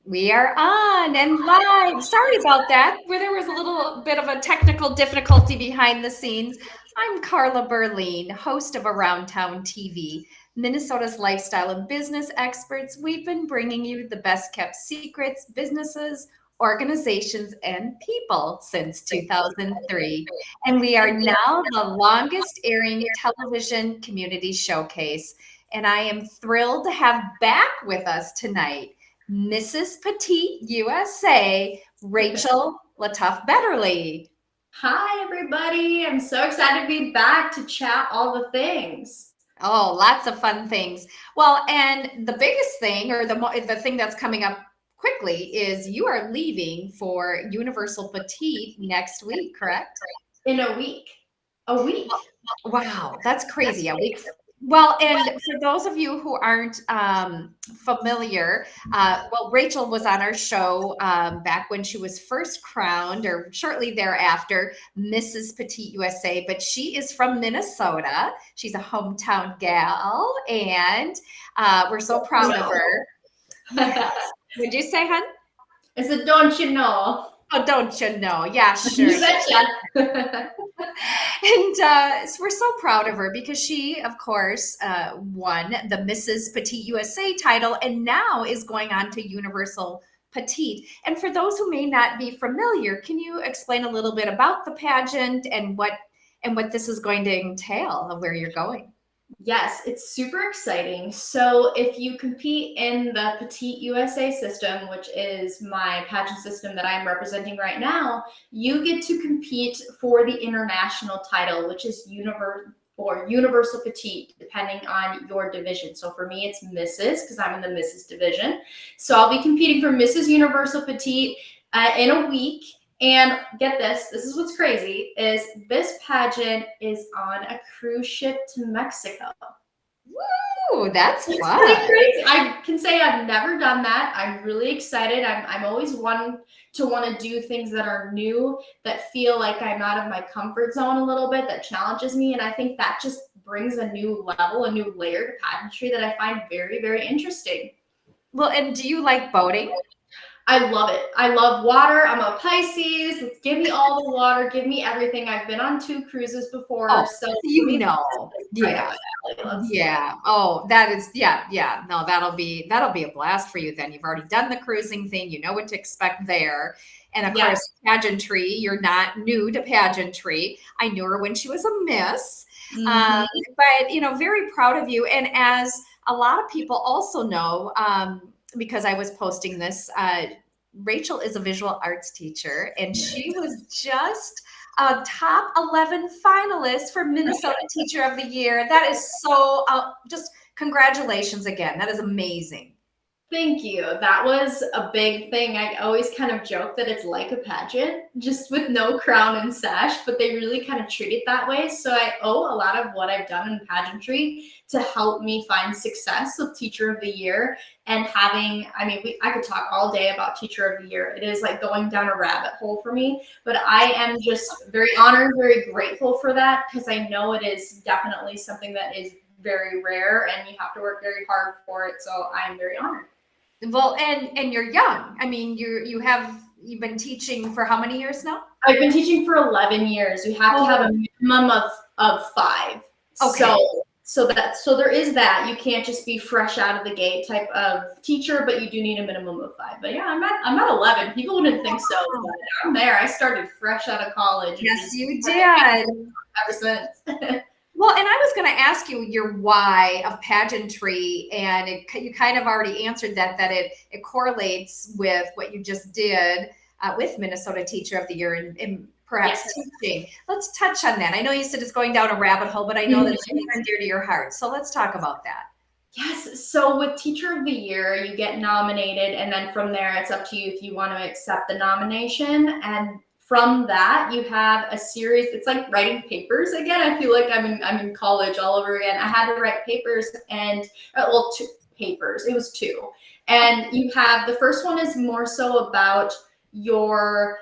We are on and live. Sorry about that, where there was a little bit of a technical difficulty behind the scenes. I'm Carla Berline, host of Around Town TV, Minnesota's lifestyle and business experts. We've been bringing you the best kept secrets, businesses, organizations, and people since 2003. And we are now the longest airing television community showcase. And I am thrilled to have back with us tonight Mrs. Petite USA, Rachel Latuff Betterley. Hi, everybody. I'm so excited to be back to chat all the things. Oh, lots of fun things. Well, and the biggest thing, or the thing that's coming up quickly, is you are leaving for Universal Petite next week, correct? In a week. A week. Wow, that's crazy. A week. Well, and for those of you who aren't familiar, well, Rachel was on our show back when she was first crowned, or shortly thereafter, Mrs. Petite USA. But she is from Minnesota. She's a hometown gal, and we're so proud of her. Yes. Would you say, hun? Is it don't you know? Oh, don't you know? Yeah, sure. You betcha. And so we're so proud of her because she, of course, won the Mrs. Petite USA title and now is going on to Universal Petite. And for those who may not be familiar, can you explain a little bit about the pageant and what this is going to entail of where you're going? Yes, it's super exciting. So, if you compete in the Petite USA system, which is my pageant system that I'm representing right now, you get to compete for the international title, which is Universal Petite, depending on your division. So, for me, it's Mrs. because I'm in the Mrs. division. So, I'll be competing for Mrs. Universal Petite in a week. And get this is what's crazy, is this pageant is on a cruise ship to Mexico. Woo, that's It's fun. pretty crazy. I can say I've never done that. I'm really excited. I'm always one to want to do things that are new, that feel like I'm out of my comfort zone a little bit, that challenges me. And I think that just brings a new level, a new layer to pageantry that I find very, very interesting. Well, and do you like boating? I love it. I love water. I'm a Pisces. Let's give me all the water. Give me everything. I've been on 2 cruises before, Oh, so for you me, know. it's right up Yeah. my alley. Let's do it. Yeah. Oh, that is, yeah, yeah. No, that'll be a blast for you then. You've already done the cruising thing. You know what to expect there. And of Yes. course, pageantry, you're not new to pageantry. I knew her when she was a miss. Um, Hmm. but very proud of you. And as a lot of people also know, because I was posting this, Rachel is a visual arts teacher, and she was just a top 11 finalist for Minnesota Teacher of the Year. That is so, just congratulations again. That is amazing. Thank you. That was a big thing. I always kind of joke that it's like a pageant, just with no crown and sash, but they really kind of treat it that way. So I owe a lot of what I've done in pageantry to help me find success with Teacher of the Year and having, I could talk all day about Teacher of the Year. It is like going down a rabbit hole for me, but I am just very honored, very grateful for that because I know it is definitely something that is very rare and you have to work very hard for it. So I am very honored. Well, and you're young. I mean, you've been teaching for how many years now? I've been teaching for 11 years. You have to have Oh, a minimum of 5. okay. So there is that. You can't just be fresh out of the gate type of teacher, but you do need a minimum of 5. But yeah, I'm at 11. People wouldn't think so, but I'm there. I started fresh out of college and Yes, just you did. ever since. Well, and I was going to ask you your why of pageantry, and you kind of already answered that it correlates with what you just did with Minnesota Teacher of the Year and perhaps Yes. teaching. Let's touch on that. I know you said it's going down a rabbit hole, but I know that's near and dear to your heart. So let's talk about that. Yes. So with Teacher of the Year, you get nominated, and then from there, it's up to you if you want to accept the nomination. And from that, you have a series. It's like writing papers again. I feel like I'm in college all over again. I had to write papers and well, 2 papers. It was 2, and you have the first one is more so about your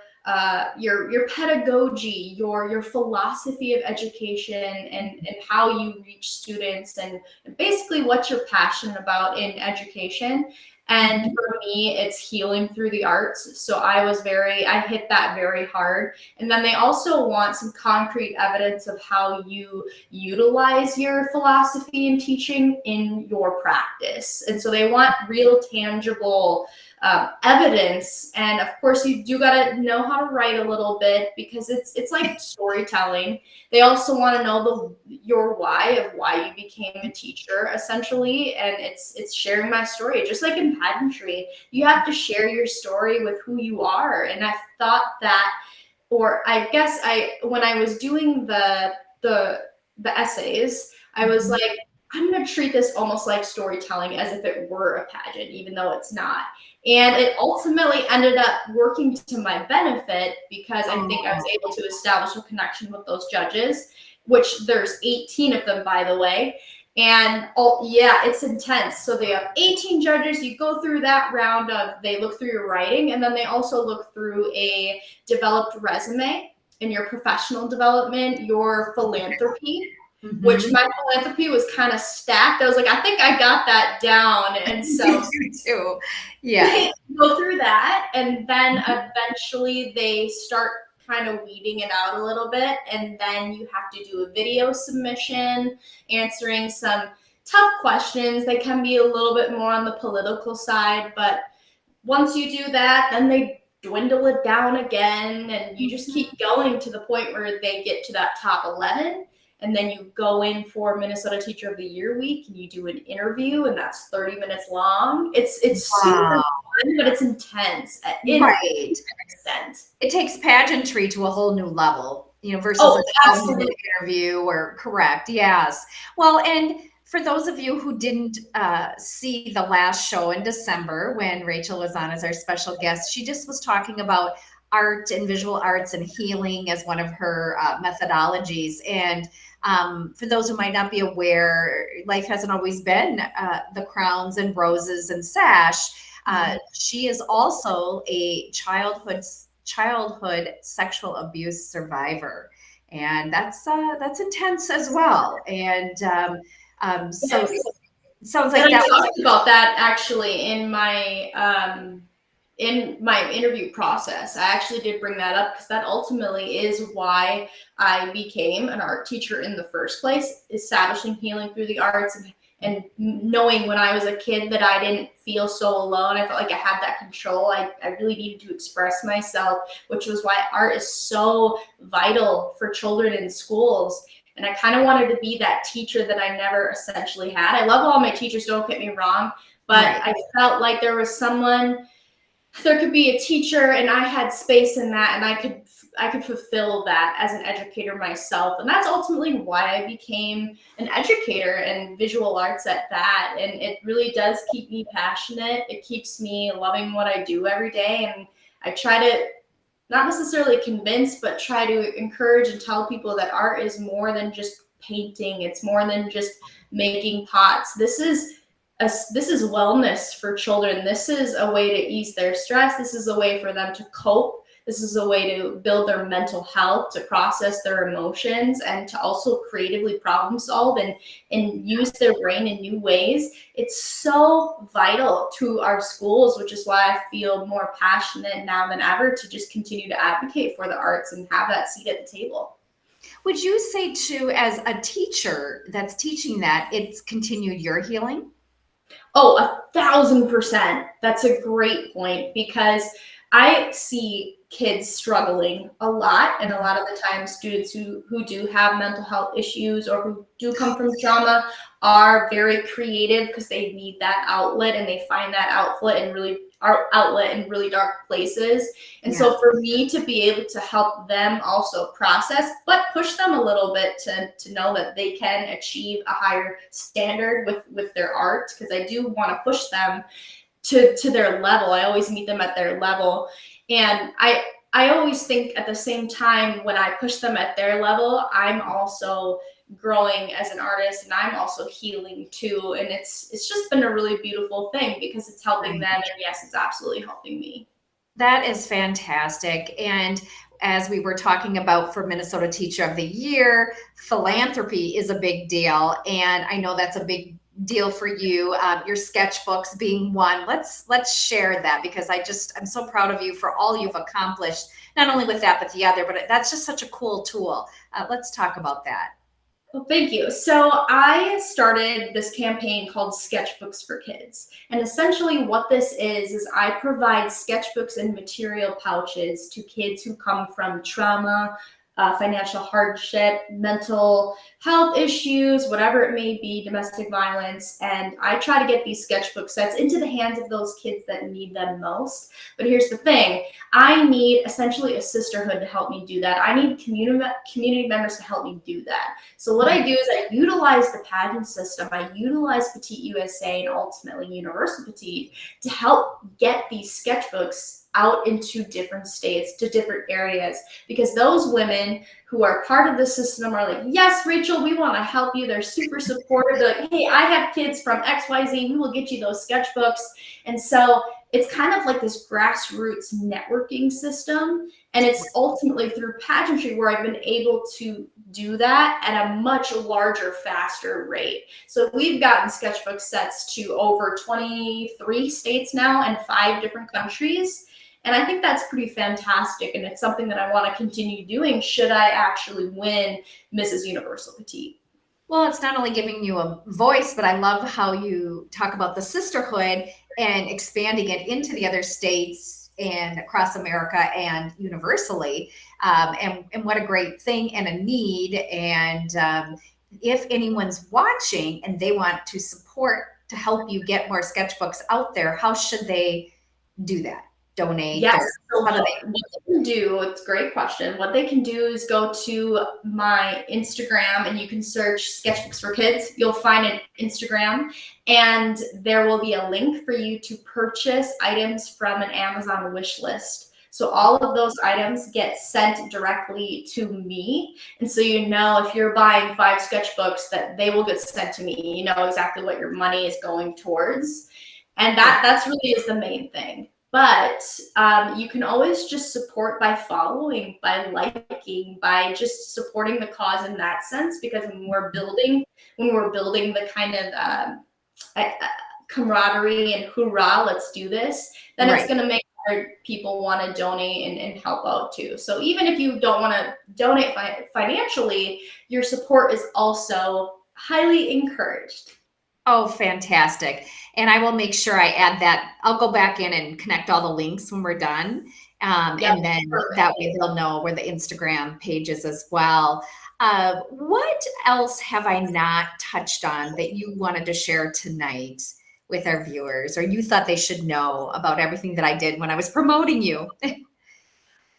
your pedagogy, your philosophy of education, and how you reach students, and basically what you're passionate about in education. And Mhm. for me, it's healing through the arts. So I hit that very hard. And then they also want some concrete evidence of how you utilize your philosophy and teaching in your practice. And so they want real, tangible evidence. And of course, you do got to know how to write a little bit because it's like storytelling. They also want to know your why of why you became a teacher, essentially, and it's sharing my story. Just like in pageantry, you have to share your story with who you are. And I thought that, or I guess when I was doing the the essays, I was Mhm. like, I'm going to treat this almost like storytelling as if it were a pageant, even though it's not. And it ultimately ended up working to my benefit because I think I was Oh, able to establish a connection with those judges, which there's 18 of them, by the way. And oh yeah, it's intense. So they have 18 judges. You go through that round of they look through your writing, and then they also look through a developed resume in your professional development, your philanthropy, which mhm. my philanthropy was kind of stacked. I was like, I think I got that down. And You so do too. Yes. they go through that, and then Mhm. eventually they start kind of weeding it out a little bit. And then you have to do a video submission answering some tough questions. They can be a little bit more on the political side, but once you do that, then they dwindle it down again, and you just Mhm. keep going to the point where they get to that top 11. And then you go in for Minnesota Teacher of the Year week and you do an interview, and that's 30 minutes long. It's super Wow. fun, but it's intense in Right. an extent. It takes pageantry to a whole new level, versus a Oh, 12-minute absolutely. interview or correct. Yes. Well, and for those of you who didn't see the last show in December when Rachel was on as our special guest, she just was talking about art and visual arts and healing as one of her methodologies. And for those who might not be aware, life hasn't always been the crowns and roses and sash. She is also a childhood sexual abuse survivor, and that's intense as well. And so Yes. it sounds And like I that was talked about that actually in my interview process. I actually did bring that up because that ultimately is why I became an art teacher in the first place, establishing healing through the arts, and knowing when I was a kid that I didn't feel so alone. I felt like I had that control. I really needed to express myself, which was why art is so vital for children in schools. And I kind of wanted to be that teacher that I never essentially had. I love all my teachers, don't get me wrong, but right. I felt like there could be a teacher, and I had space in that, and I could fulfill that as an educator myself. And that's ultimately why I became an educator in visual arts at that. And it really does keep me passionate. It keeps me loving what I do every day. And I try to not necessarily convince, but try to encourage and tell people that art is more than just painting. It's more than just making pots. This is wellness for children. This is a way to ease their stress. This is a way for them to cope. This is a way to build their mental health, to process their emotions, and to also creatively problem solve and use their brain in new ways. It's so vital to our schools, which is why I feel more passionate now than ever to just continue to advocate for the arts and have that seat at the table. Would you say too, as a teacher that's teaching that, it's continued your healing? Oh, 1,000%. That's a great point because I see kids struggling a lot, and a lot of the time, students who do have mental health issues or who do come from trauma are very creative because they need that outlet, and they find that outlet in really dark places. And Yeah. so, for me to be able to help them also process, but push them a little bit to know that they can achieve a higher standard with their art, because I do want to push them to their level. I always meet them at their level. And I always think at the same time, when I push them at their level, I'm also growing as an artist, and I'm also healing too. And it's just been a really beautiful thing because it's helping them, and yes, it's absolutely helping me. That is fantastic. And as we were talking about for Minnesota Teacher of the Year, philanthropy is a big deal. And I know that's a big deal for you. Your sketchbooks being one. Let's share that, because I'm so proud of you for all you've accomplished. Not only with that, but the other. But that's just such a cool tool. Let's talk about that. Well, thank you. So I started this campaign called Sketchbooks for Kids. And essentially what this is I provide sketchbooks and material pouches to kids who come from trauma, financial hardship, mental health issues, whatever it may be, domestic violence. And I try to get these sketchbook sets into the hands of those kids that need them most. But here's the thing. I need essentially a sisterhood to help me do that. I need community members to help me do that. So what I do is I utilize the pageant system. I utilize Petite USA and ultimately Universal Petite to help get these sketchbooks out into different states, to different areas, because those women who are part of the system are like, yes, Rachel, we want to help you. They're super supportive. They're like, hey, I have kids from XYZ. We will get you those sketchbooks. And so it's kind of like this grassroots networking system. And it's ultimately through pageantry where I've been able to do that at a much larger, faster rate. So we've gotten sketchbook sets to over 23 states now and 5 different countries. And I think that's pretty fantastic. And it's something that I want to continue doing should I actually win Mrs. Universal Petite. Well, it's not only giving you a voice, but I love how you talk about the sisterhood and expanding it into the other states and across America and universally. And what a great thing and a need. And if anyone's watching and they want to support to help you get more sketchbooks out there, how should they do that? Donate? Yes. Or So what they can do, it's a great question. What they can do is go to my Instagram and you can search Sketchbooks for Kids. You'll find an Instagram and there will be a link for you to purchase items from an Amazon wish list. So all of those items get sent directly to me. And so you know if you're buying 5 sketchbooks that they will get sent to me. You know exactly what your money is going towards. And that's really is the main thing. But you can always just support by following, by liking, by just supporting the cause in that sense. Because when we're building the kind of camaraderie and hoorah, let's do this, then it's going to make other people want to donate and help out too. So even if you don't want to donate financially, your support is also highly encouraged. Oh, fantastic. And I will make sure I add that. I'll go back in and connect all the links when we're done. And then that way they'll know where the Instagram page is as well. What else have I not touched on that you wanted to share tonight with our viewers, or you thought they should know about everything that I did when I was promoting you?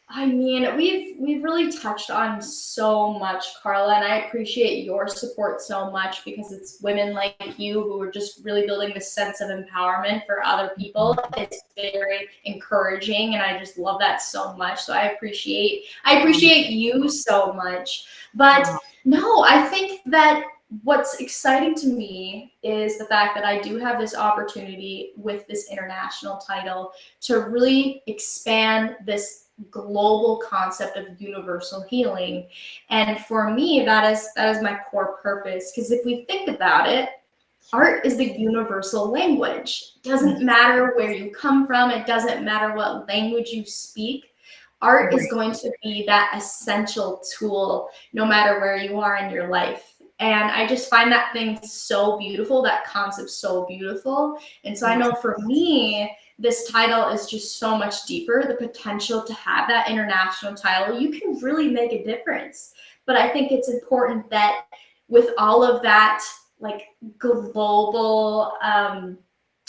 I mean, we've really touched on so much, Carla, and I appreciate your support so much because it's women like you who are just really building this sense of empowerment for other people. It's very encouraging, and I just love that so much. So I appreciate you so much. But no, I think that what's exciting to me is the fact that I do have this opportunity with this international title to really expand this global concept of universal healing. And for me, that is my core purpose. Because if we think about it, art is the universal language. It doesn't matter where you come from. It doesn't matter what language you speak. Art is going to be that essential tool no matter where you are in your life. And I just find that thing so beautiful, that concept so beautiful. And so I know for me, this title is just so much deeper. The potential to have that international title, you can really make a difference. But I think it's important that with all of that, like global, I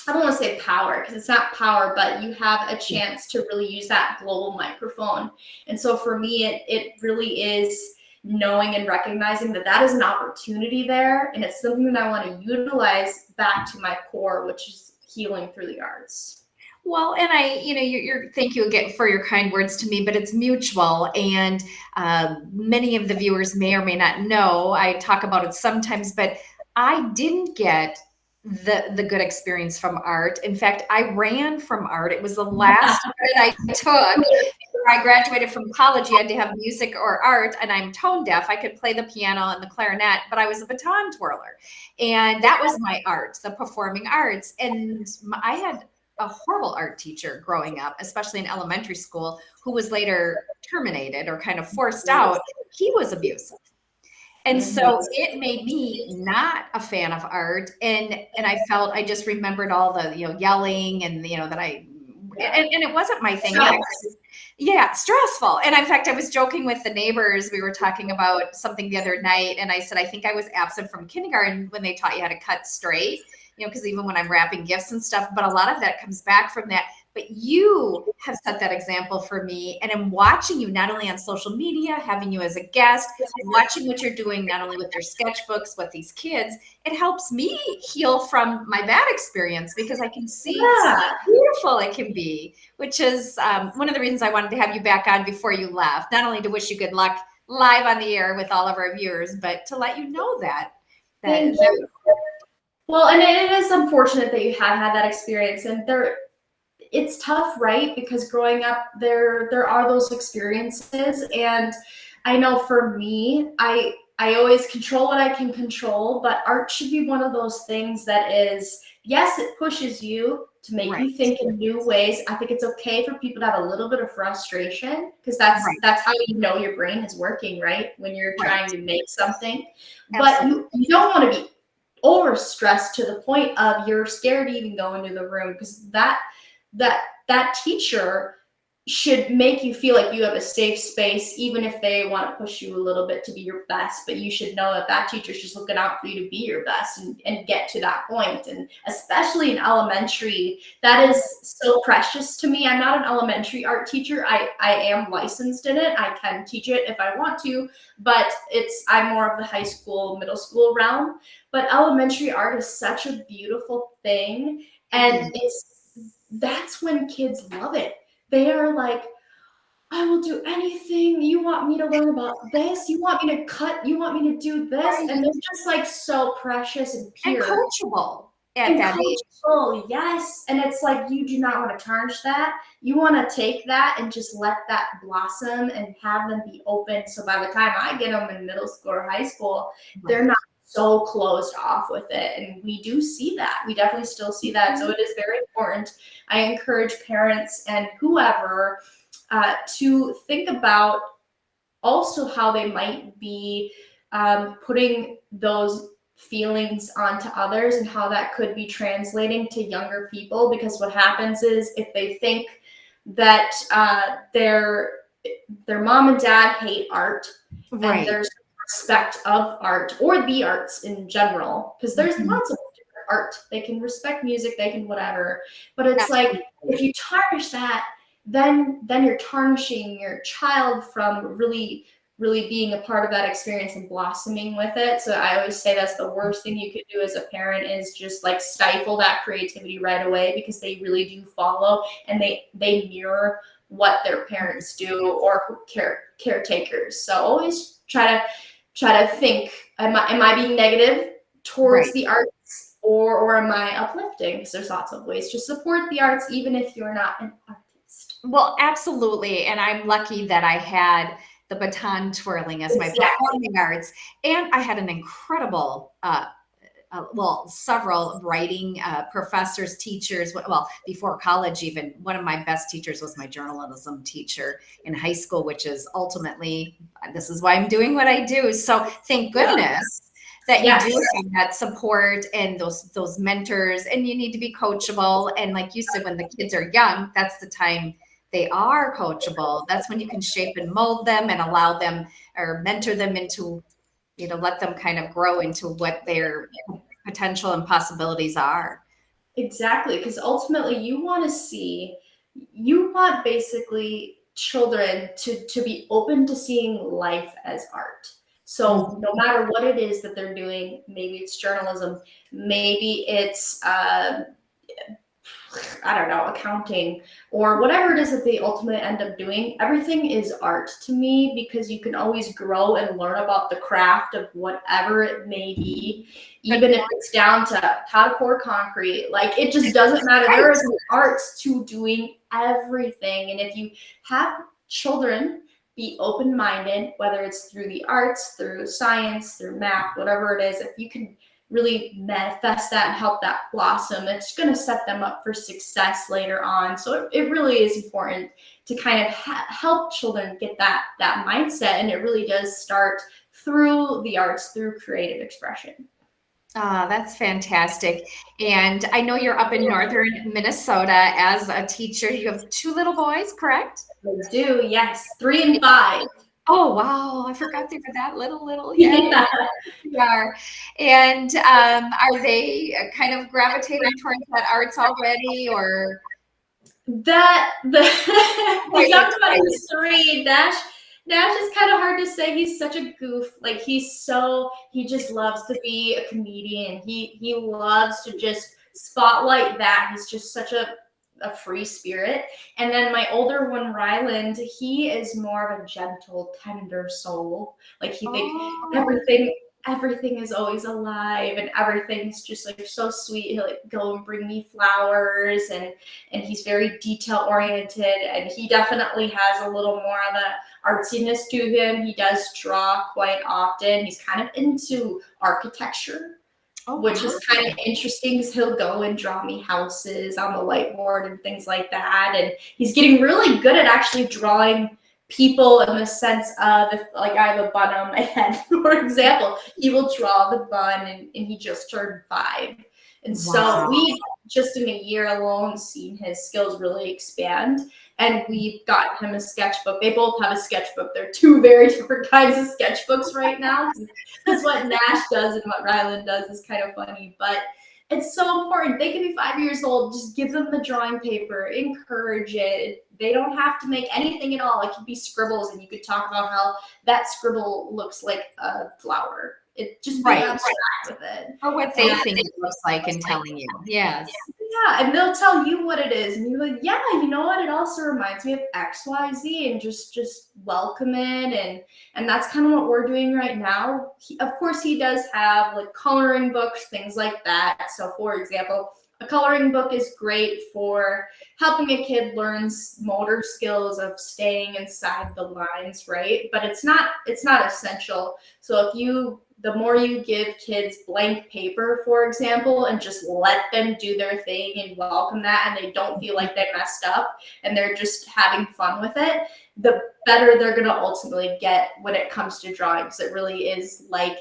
don't want to say power because it's not power, but you have a chance to really use that global microphone. And so for me, it really is knowing and recognizing that that is an opportunity there. And it's something that I want to utilize back to my core, which is healing through the arts. Well, and you're thank you again for your kind words to me, but it's mutual. And many of the viewers may or may not know, I talk about it sometimes, but I didn't get the good experience from art. In fact, I ran from art. It was the last credit I took I graduated from college, you had to have music or art, and I'm tone deaf. I could play the piano and the clarinet, but I was a baton twirler. And that was my art, the performing arts. And I had a horrible art teacher growing up, especially in elementary school, who was later terminated or kind of forced out. He was abusive. And so it made me not a fan of art. And I felt, I just remembered all the, yelling and, that and it wasn't my thing. Yeah, stressful. And in fact, I was joking with the neighbors. We were talking about something the other night, and I said, I think I was absent from kindergarten when they taught you how to cut straight, because even when I'm wrapping gifts and stuff, but a lot of that comes back from that. But you have set that example for me, and I'm watching you not only on social media, having you as a guest, watching what you're doing, not only with your sketchbooks, with these kids. It helps me heal from my bad experience because I can see how beautiful it can be, which is one of the reasons I wanted to have you back on before you left, not only to wish you good luck live on the air with all of our viewers, but to let you know that. Thank you. Well, and it is unfortunate that you have had that experience, and it's tough, right? Because growing up, there are those experiences, and I know for me, I always control what I can control, but art should be one of those things that is, yes, it pushes you to make you think in new ways. I think it's okay for people to have a little bit of frustration, because that's how you know your brain is working, right? When you're trying to make something. Absolutely. But you don't want to be overstressed to the point of you're scared to even go into the room, because that teacher should make you feel like you have a safe space, even if they want to push you a little bit to be your best. But you should know that teacher's just looking out for you to be your best and get to that point. And especially in elementary, that is so precious to me. I'm not an elementary art teacher. I am licensed in it. I can teach it if I want to, but I'm more of the high school, middle school realm. But elementary art is such a beautiful thing. And that's when kids love it. They are like, I will do anything. You want me to learn about this? You want me to cut? You want me to do this? And they're just like so precious and pure. And coachable at that age. Yes. And it's like, you do not want to tarnish that. You want to take that and just let that blossom and have them be open. So by the time I get them in middle school or high school, they're not so closed off with it. And we do see that. We definitely still see that. So it is very important. I encourage parents and whoever to think about also how they might be putting those feelings onto others and how that could be translating to younger people. Because what happens is, if they think that their mom and dad hate art, and there's respect of art or the arts in general, because there's lots of different art. They can respect music, they can whatever, but it's like, if you tarnish that, then you're tarnishing your child from really being a part of that experience and blossoming with it. So I always say that's the worst thing you could do as a parent, is just like stifle that creativity right away, because they really do follow and they mirror what their parents do, or caretakers. So always try to think, am I being negative towards the arts, or am I uplifting? Because there's lots of ways to support the arts, even if you're not an artist. Well, absolutely. And I'm lucky that I had the baton twirling as my performing arts. And I had an incredible, several writing professors, teachers. Well, before college, even one of my best teachers was my journalism teacher in high school, which is ultimately, this is why I'm doing what I do. So thank goodness that you do have that support and those mentors, and you need to be coachable. And like you said, when the kids are young, that's the time they are coachable. That's when you can shape and mold them and allow them or mentor them into, let them kind of grow into what their potential and possibilities are. Exactly. Because ultimately you want basically children to be open to seeing life as art. So no matter what it is that they're doing, maybe it's journalism, maybe it's I don't know, accounting, or whatever it is that they ultimately end up doing, everything is art to me, because you can always grow and learn about the craft of whatever it may be, even if it's down to how to pour concrete. Like, it just doesn't matter. There is an art to doing everything. And if you have children be open-minded, whether it's through the arts, through science, through math, whatever it is. If you can really manifest that and help that blossom, it's going to set them up for success later on. So it really is important to kind of help children get that mindset, and it really does start through the arts, through creative expression. Ah, that's fantastic. And I know you're up in northern Minnesota as a teacher. You have two little boys, correct? I do, yes, 3 and 5. Oh, wow. I forgot they were that little. Yeah, Yeah. they are. And are they kind of gravitating towards that arts already, or That the the quite young one excited? who's 3, Dash is kind of hard to say. He's such a goof. Like he just loves to be a comedian. He loves to just spotlight that. He's just such a free spirit. And then my older one, Ryland, he is more of a gentle, tender soul. Like he thinks Oh, everything is always alive and everything's just like so sweet. He'll like go and bring me flowers, and he's very detail oriented, and he definitely has a little more of the artsiness to him. He does draw quite often. He's kind of into architecture, oh, which is wow. kind of interesting because he'll go and draw me houses on the whiteboard and things like that. And he's getting really good at actually drawing people in the sense of, if like I have a bun on my head, for example, he will draw the bun, and he just turned 5. And so Wow. we've just in a year alone seen his skills really expand. And we've gotten him a sketchbook. They both have a sketchbook. They're two very different kinds of sketchbooks right now. Because what Nash does and what Ryland does is kind of funny, but it's so important. They can be 5 years old. Just give them the drawing paper, encourage it. They don't have to make anything at all. It could be scribbles, and you could talk about how that scribble looks like a flower. It just be Right. abstract with it. Or what they think it looks like and telling you. Yes. Yeah, and they'll tell you what it is, and you're like, yeah, you know what? It also reminds me of XYZ, and just welcome it, and that's kind of what we're doing right now. Of course, he does have like coloring books, things like that. So, for example, a coloring book is great for helping a kid learn motor skills of staying inside the lines, right? But it's not essential. So if you the more you give kids blank paper, for example, and just let them do their thing and welcome that, and they don't feel like they messed up and they're just having fun with it, the better they're going to ultimately get when it comes to drawing. Because it really is like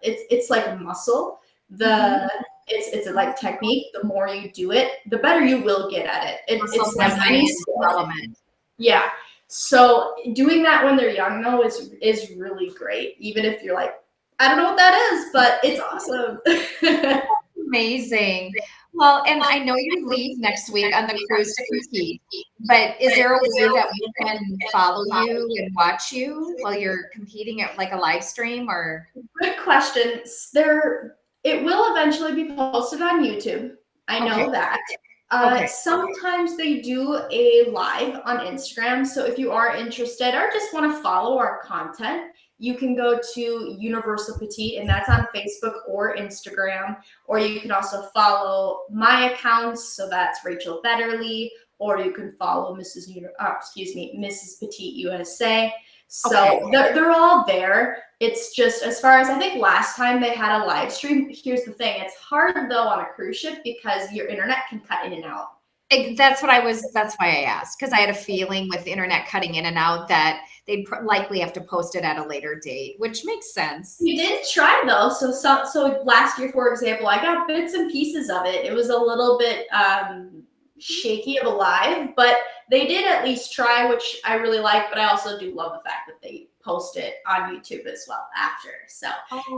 it's like a muscle. Mhm. It's a like technique. The more you do it, the better you will get at it. Muscle It's like memory any and skill. development. Yeah. So doing that when they're young though is really great. Even if you're like, I don't know what that is, but it's awesome. Amazing. Well, and I know you leave next week on the cruise to compete, but is there a way that we can follow you and watch you while you're competing at like a live stream or? Good question. It will eventually be posted on YouTube. I Okay. know that. Okay. Sometimes they do a live on Instagram. So if you are interested or just want to follow our content, you can go to Universal Petite, and that's on Facebook or Instagram. Or you can also follow my accounts. So that's Rachel Betterley, or you can follow Mrs. Petite USA. Okay. So they're all there. It's just as far as I think last time they had a live stream. Here's the thing: it's hard though on a cruise ship because your internet can cut in and out. That's why I asked, because I had a feeling with the internet cutting in and out that they'd likely have to post it at a later date, which makes sense. We did try though. So last year, for example, I got bits and pieces of it. It was a little bit shaky of a live, but they did at least try, which I really like. But I also do love the fact that they post it on YouTube as well after. So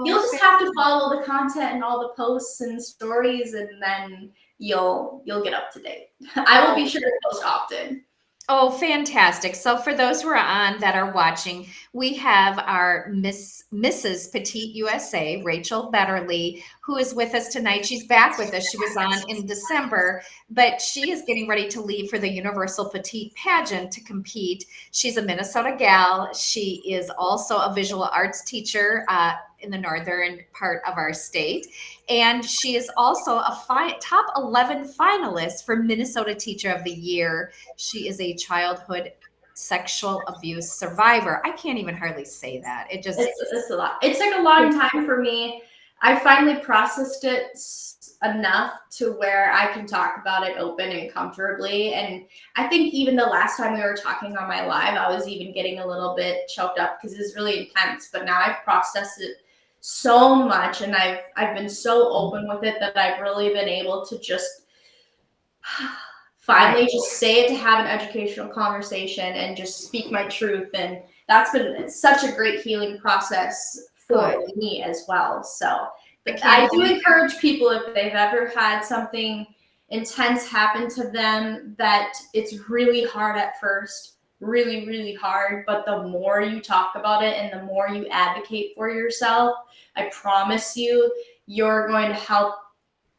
you'll Oh, just have to follow the content and all the posts and stories, and then you'll get up to date. I will oh, be sure to post often. Oh, fantastic. So for those who are on that are watching, we have our Mrs. Petite USA, Rachel Betterley, who is with us tonight. She's back with us. She was on in December, but she is getting ready to leave for the Universal Petite pageant to compete. She's a Minnesota gal. She is also a visual arts teacher in the northern part of our state. And she is also a top 11 finalist for Minnesota Teacher of the Year. She is a childhood sexual abuse survivor. I can't even hardly say that. It just, It's a lot. It took a long time for me. I finally processed it enough to where I can talk about it open and comfortably. And I think even the last time we were talking on my live, I was even getting a little bit choked up because it's really intense. But now I've processed it so much, and I've been so open with it that I've really been able to just finally just say it, to have an educational conversation and just speak my truth. And that's been such a great healing process for me as well. So I do encourage people, if they've ever had something intense happen to them, that it's really hard at first, really, really hard. But the more you talk about it and the more you advocate for yourself, I promise you, you're going to help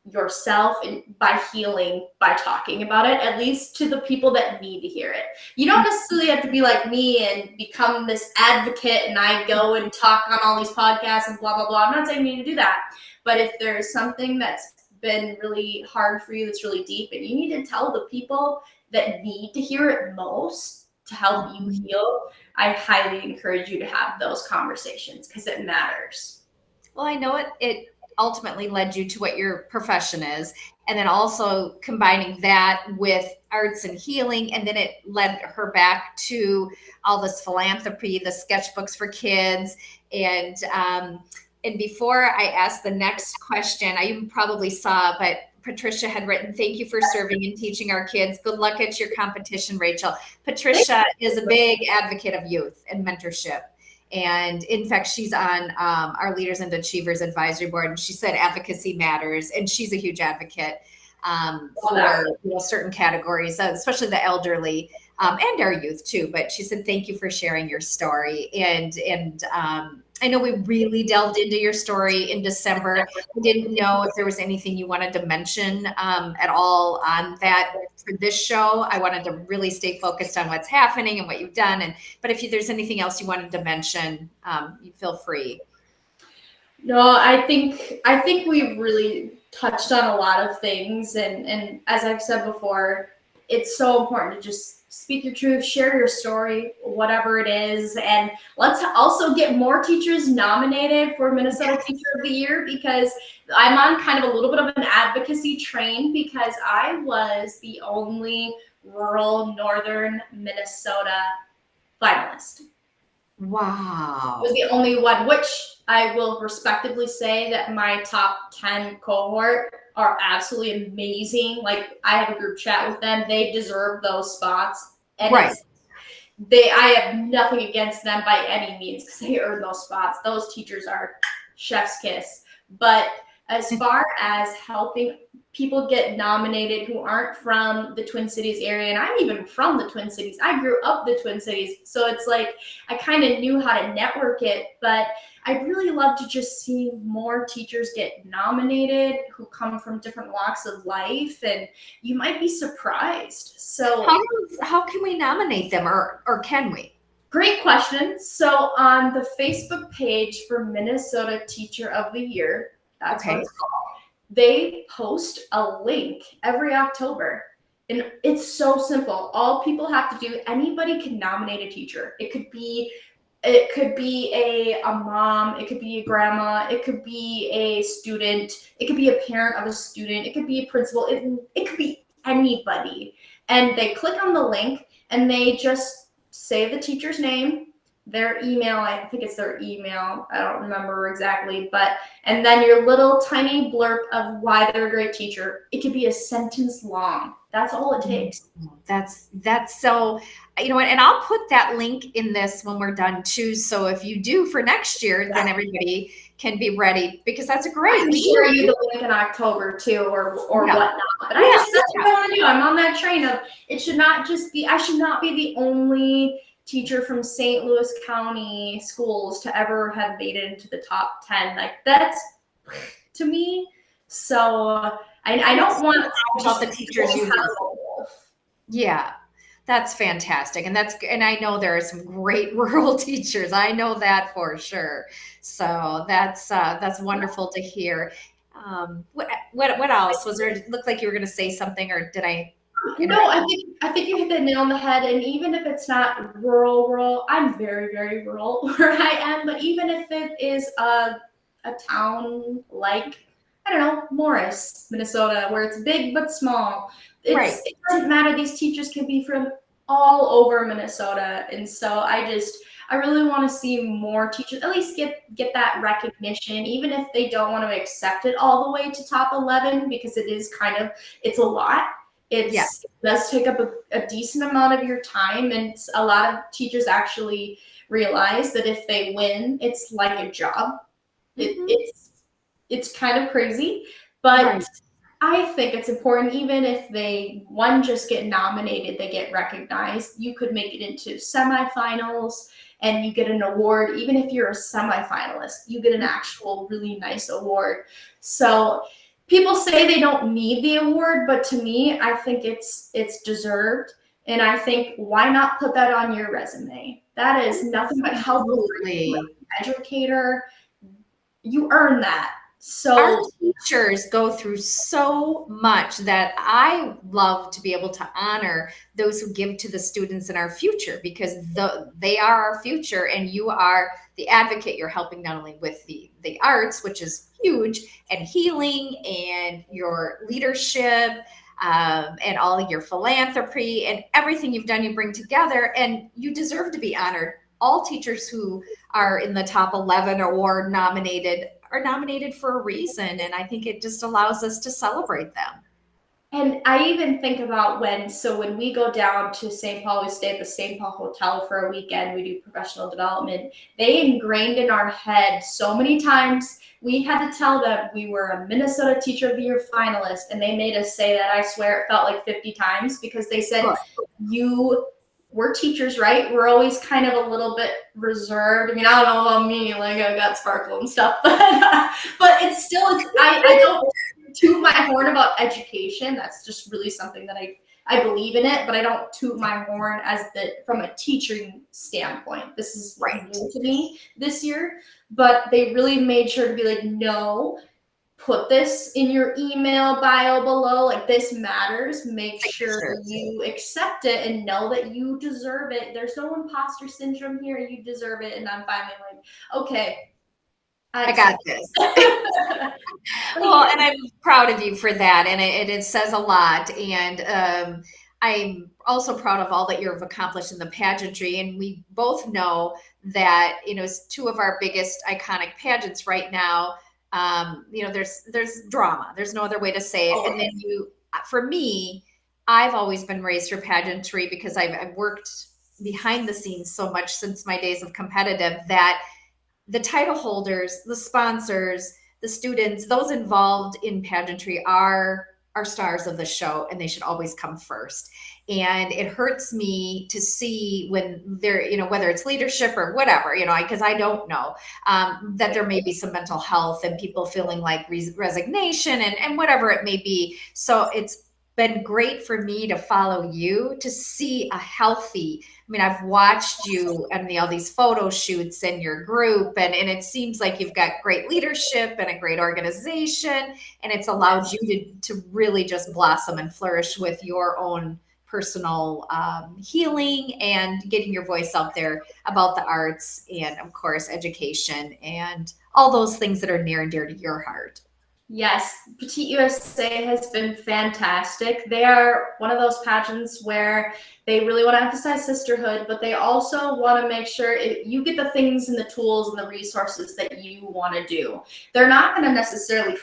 yourself by healing, by talking about it, at least to the people that need to hear it. You don't necessarily have to be like me and become this advocate and I go and talk on all these podcasts and blah blah blah. I'm not saying you need to do that, but if there's something that's been really hard for you, that's really deep, and you need to tell the people that need to hear it most to help you heal, I highly encourage you to have those conversations because it matters. well, I know it ultimately led you to what your profession is, and then also combining that with arts and healing, and then it led her back to all this philanthropy, the sketchbooks for kids, and before I ask the next question, I probably saw, but Patricia had written, "Thank you for serving and teaching our kids. Good luck at your competition, Rachel." Patricia is a big advocate of youth and mentorship. And in fact, she's on our Leaders and Achievers Advisory Board. And she said advocacy matters. And she's a huge advocate for certain categories, especially the elderly and our youth too. But she said, "Thank you for sharing your story." And I know we really delved into your story in December. I didn't know if there was anything you wanted to mention at all on that for this show. I wanted to really stay focused on what's happening and what you've done. But if there's anything else you wanted to mention, you feel free. No, I think we really touched on a lot of things, and as I've said before, it's so important to just speak your truth, share your story, whatever it is, and let's also get more teachers nominated for Minnesota Teacher of the Year, because I'm on kind of a little bit of an advocacy train because I was the only rural northern Minnesota finalist. Wow. Was the only one, which I will respectively say that my top 10 cohort are absolutely amazing. Like, I have a group chat with them. They deserve those spots. And right. I have nothing against them by any means because they earn those spots. Those teachers are chef's kiss. But as far as helping people get nominated who aren't from the Twin Cities area, and I'm even from the Twin Cities. I grew up the Twin Cities, so it's like I kind of knew how to network it, but I'd really love to just see more teachers get nominated who come from different walks of life, and you might be surprised. So how can we nominate them, or can we? Great question. So on the Facebook page for Minnesota Teacher of the Year, that's what it's called, they post a link every October. And it's so simple. All people have to do, anybody can nominate a teacher. It could be a mom, it could be a grandma, it could be a student, it could be a parent of a student, it could be a principal, it could be anybody. And they click on the link and they just say the teacher's name, their email, I think it's their email, I don't remember exactly, and then your little tiny blurb of why they're a great teacher. It could be a sentence long. That's all it takes. That's so, you know what, and I'll put that link in this when we're done too. So if you do for next year, then everybody can be ready, because that's a great. I can share you the link in October too, or whatnot. But that's what I want to do. I'm on that train of, it should not just be, I should not be the only teacher from St. Louis County schools to ever have made it into the top 10. Like, that's to me. So I don't want about the teachers you know. Yeah, that's fantastic. And I know there are some great rural teachers. I know that for sure. So that's wonderful to hear. What else was there? It looked like you were going to say something, or did I? and No, I think you hit the nail on the head. And even if it's not rural, I'm very, very rural where I am. But even if it is a town like, I don't know, Morris, Minnesota, where it's big but small, right. it doesn't matter. These teachers can be from all over Minnesota, and so I really want to see more teachers at least get that recognition, even if they don't want to accept it all the way to top 11, because it is kind of, it's a lot. Yeah. It does take up a decent amount of your time, and a lot of teachers actually realize that if they win, it's like a job. It, Hmm. it's it's kind of crazy, but Right. I think it's important, even if they one just get nominated, they get recognized. You could make it into semifinals and you get an award. Even if you're a semifinalist, you get an actual really nice award. So people say they don't need the award, but to me, I think it's deserved. And I think, why not put that on your resume? That is nothing but helpful for you Absolutely. as an educator. You earn that. Our So teachers go through so much that I love to be able to honor those who give to the students in our future, because they are our future, and you are the advocate. You're helping not only with the arts, which is huge, and healing, and your leadership, and all of your philanthropy and everything you've done, you bring together, and you deserve to be honored. All teachers who are in the top 11 or nominated are nominated for a reason. And I think it just allows us to celebrate them. And I even think about when we go down to St. Paul, we stay at the St. Paul Hotel for a weekend, we do professional development. They ingrained in our head so many times, we had to tell them we were a Minnesota Teacher of the Year finalist, and they made us say that. I swear it felt like 50 times, because they said, Good. you, we're teachers, right? We're always kind of a little bit reserved. I mean, I don't know about me, like I've got sparkle and stuff, but it's still, I don't toot my horn about education. That's just really something that I believe in it, but I don't toot my horn as the from a teaching standpoint. This is Right. new to me this year, but they really made sure to be like, no, put this in your email bio below. Like, this matters. Make sure Signatures. you accept it and know that you deserve it. There's no imposter syndrome here. You deserve it. And I'm finally like, okay, I I got accept this. it. But Well, yeah. and I'm proud of you for that, and it says a lot. And I'm also proud of all that you've accomplished in the pageantry. And we both know that, it's two of our biggest iconic pageants right now. There's drama. There's no other way to say it. And then for me, I've always been raised for pageantry because I've worked behind the scenes so much since my days of competitive, that the title holders, the sponsors, the students, those involved in pageantry are stars of the show, and they should always come first. And it hurts me to see when they're, whether it's leadership or whatever, because I don't know, that there may be some mental health and people feeling like resignation and whatever it may be. So it's been great for me to follow you, to see a healthy, I mean, I've watched you and all these photo shoots in your group, and it seems like you've got great leadership and a great organization, and it's allowed you to really just blossom and flourish with your own personal healing and getting your voice out there about the arts and, of course, education and all those things that are near and dear to your heart. Yes, Petite USA has been fantastic. They are one of those pageants where they really want to emphasize sisterhood, but they also want to make sure you get the things and the tools and the resources that you want to do. They're not going to necessarily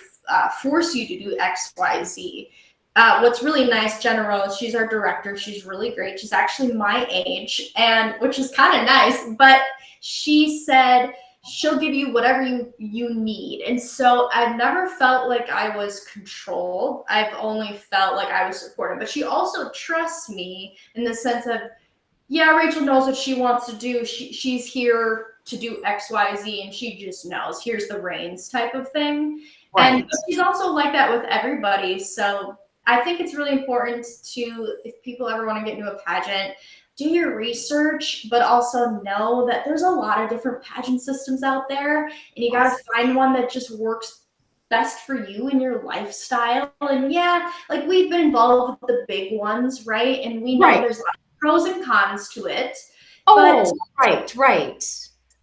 force you to do X, Y, Z. What's really nice, Jenna Rose, she's our director. She's really great. She's actually my age, and which is kind of nice, but she said, she'll give you whatever you need. And so I've never felt like I was controlled. I've only felt like I was supported. But she also trusts me in the sense of, yeah, Rachel knows what she wants to do. She's here to do XYZ, and she just knows. Here's the reins type of thing. And Right. she's also like that with everybody. So I think it's really important to, if people ever want to get into a pageant, do your research, but also know that there's a lot of different pageant systems out there, and you got to find one that just works best for you and your lifestyle. And yeah, like we've been involved with the big ones, right? And we know Right. there's a lot of pros and cons to it. But Oh, right.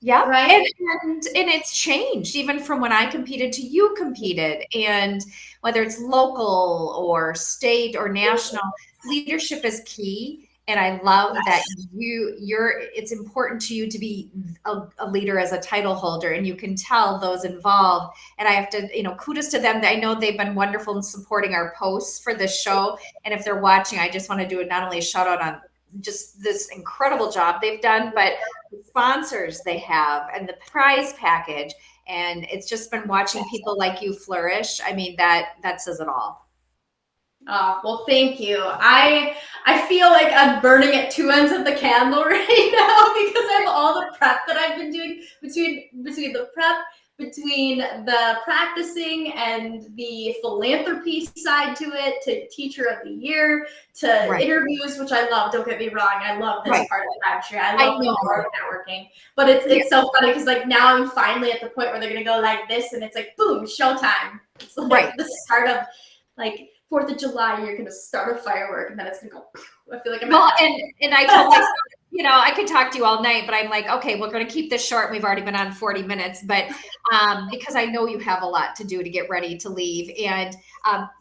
Yep. right? And it's changed even from when I competed to you competed. And whether it's local or state or national, leadership is key. And I love that it's important to you to be a leader as a title holder, and you can tell those involved. And I have to, kudos to them. I know they've been wonderful in supporting our posts for this show. And if they're watching, I just want to do not only a shout out on just this incredible job they've done, but the sponsors they have and the prize package. And it's just been watching people like you flourish. I mean, that says it all. Well, thank you. I feel like I'm burning at two ends of the candle right now because of all the prep that I've been doing between the prep, between the practicing and the philanthropy side to it, to teacher of the year, to Right. interviews, which I love. Don't get me wrong, I love this Right. part of the country. I I love the know. power of networking. But it's so funny because like now I'm finally at the point where they're gonna go like this, and it's like boom, showtime. It's like Right. the start of like 4th of July, you're going to start a firework and then it's going to go. I feel like I'm Well, and I told myself, I could talk to you all night, but I'm like, okay, we're going to keep this short. We've already been on 40 minutes, but because I know you have a lot to do to get ready to leave. And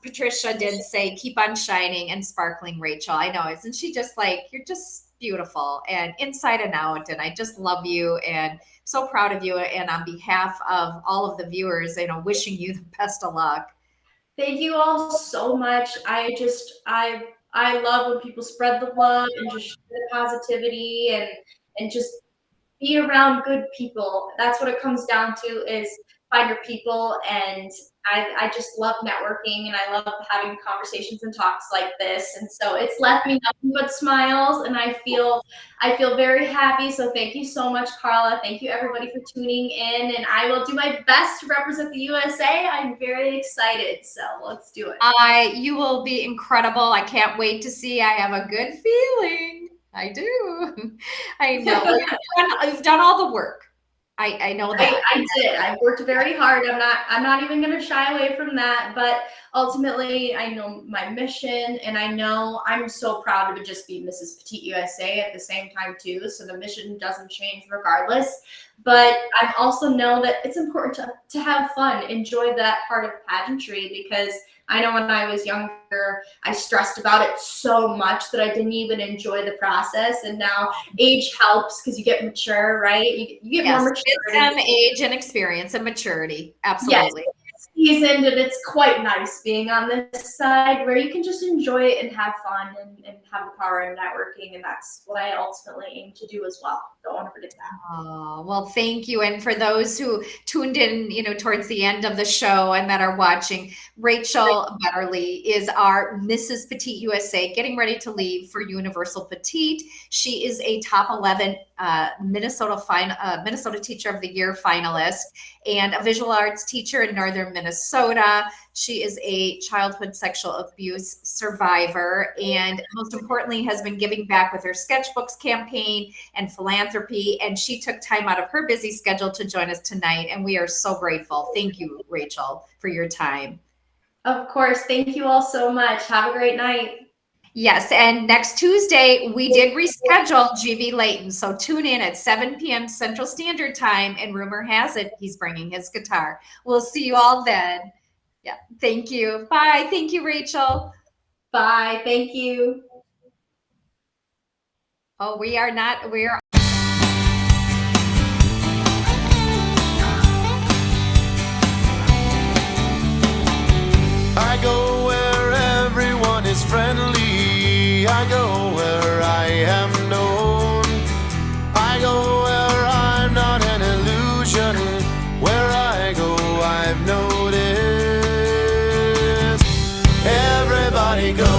Patricia did say, keep on shining and sparkling, Rachel. I know. Isn't she just like, you're just beautiful and inside and out. And I just love you and so proud of you. And on behalf of all of the viewers, wishing you the best of luck. Thank you all so much. I love when people spread the love and just share the positivity and just be around good people. That's what it comes down to is find your people. And I just love networking and I love having conversations and talks like this. And so it's left me nothing but smiles and I feel very happy. So thank you so much, Carla. Thank you everybody for tuning in. And I will do my best to represent the USA. I'm very excited. So let's do it. You will be incredible. I can't wait to see. I have a good feeling. I do. I know. You've done all the work. I know that. I did. I worked very hard. I'm not even going to shy away from that. But ultimately, I know my mission, and I know I'm so proud to just be Mrs. Petite USA at the same time too. So the mission doesn't change regardless. But I also know that it's important to have fun, enjoy that part of pageantry because I know when I was younger, I stressed about it so much that I didn't even enjoy the process. And now age helps because you get mature, right? You get more mature. Wisdom, age, and experience and maturity. Absolutely. Yes, seasoned, and it's quite nice being on this side where you can just enjoy it and have fun and have the power of networking. And that's what I ultimately aim to do as well. Don't want to forget that. Oh, well, thank you. And for those who tuned in, towards the end of the show and that are watching, Rachel Betterley is our Mrs. Petite USA, getting ready to leave for Universal Petite. She is a top 11 Minnesota Teacher of the Year finalist and a visual arts teacher in Northern Minnesota. She is a childhood sexual abuse survivor and most importantly has been giving back with her sketchbooks campaign and philanthropy. And she took time out of her busy schedule to join us tonight. And we are so grateful. Thank you, Rachel, for your time. Of course. Thank you all so much. Have a great night. Yes, and next Tuesday, we did reschedule GB Layton. So tune in at 7 p.m. Central Standard Time, and rumor has it he's bringing his guitar. We'll see you all then. Yeah, thank you. Bye. Thank you, Rachel. Bye. Thank you. Oh, we are. I go where everyone is friendly. I go where I am known. I go where I'm not an illusion. Where I go, I've noticed everybody goes.